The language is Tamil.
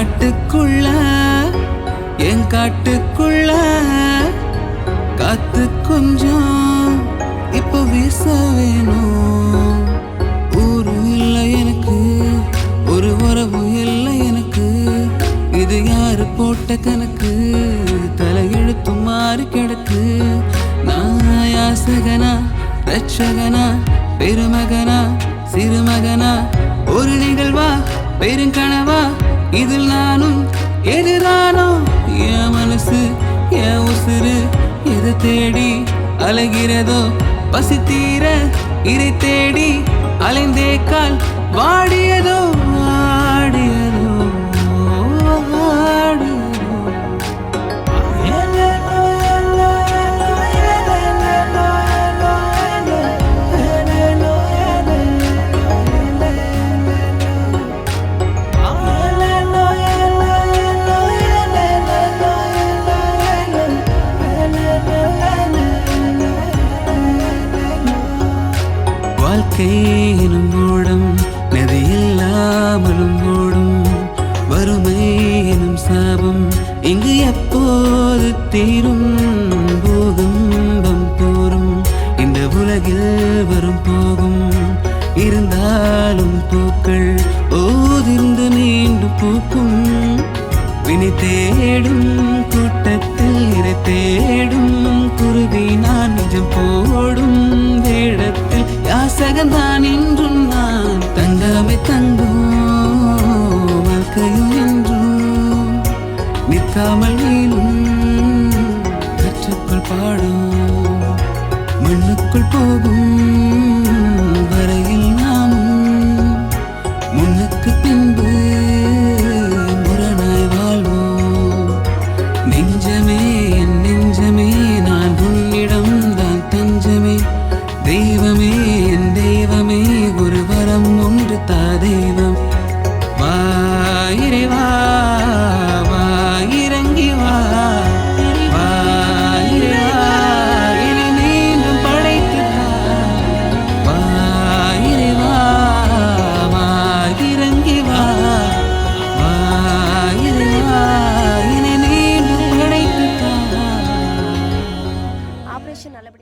காட்டுக்குள்ள என் காட்டுக்குள்ள காத்து கொஞ்சம் இப்போ வீச வேணும். ஊரு இல்லை எனக்கு, ஒரு உறவு இல்லை எனக்கு. இது யாரு போட்ட கணக்கு? தலையெழுத்து மாறி கிடக்கு. நான் யாசகனா, ரட்சகனா, பெருமகனா, சிறுமகனா, ஒரு நிகழ்வா பெருங்கனவா? இதில் நானும் எதுதானோ? என் மனசு என் உசுறு எதை தேடி அலைகிறதோ? பசி தீர இதை தேடி அலைந்தே கால் வாடியதோ வாடியதோ வாடியதோ. வாழ்க்கை எனும் ஓடம் நதி இல்லாமலும் ஓடும். வறுமை எனும் சாபம் இங்கு எப்போது தீரும்? பூகம்பம் போரும் இந்த உலகில் வரும் போகும். இருந்தாலும் பூக்கள் ஓதிர்ந்து நீண்டும் பூக்கும். வினை தேடும் கூட்டத்தில் இறை தேடும் குருவி நான் நிஜம் போடும் வேடத்தில் யாசகந்தான் இன்றும் நான். தங்கமே தங்கும் வாழ்க்கையும் என்றும் நிற்காமல் நீளும் கற்றுக்குள் பாடும். மண்ணுக்குள் போகும் வரையில் நாமும் முன்னுக்கு பின்பு முரணாய் வாழ்வோம். நெஞ்சமே என் நெஞ்சமே நான் உன்னிடம் தான் தஞ்சமே. தெய்வமே என் தெய்வமே ஒரு வரம் ஒன்று தா தெய்வம். வா இறைவா வா இறங்கி வா வா இறைவா என்னை மீண்டும் படைத்து தா. வா இறைவா வா இறங்கி வா வா இறைவா என்னை மீண்டும் படைத்து தா. ஆபரேஷன் நல்லபடியா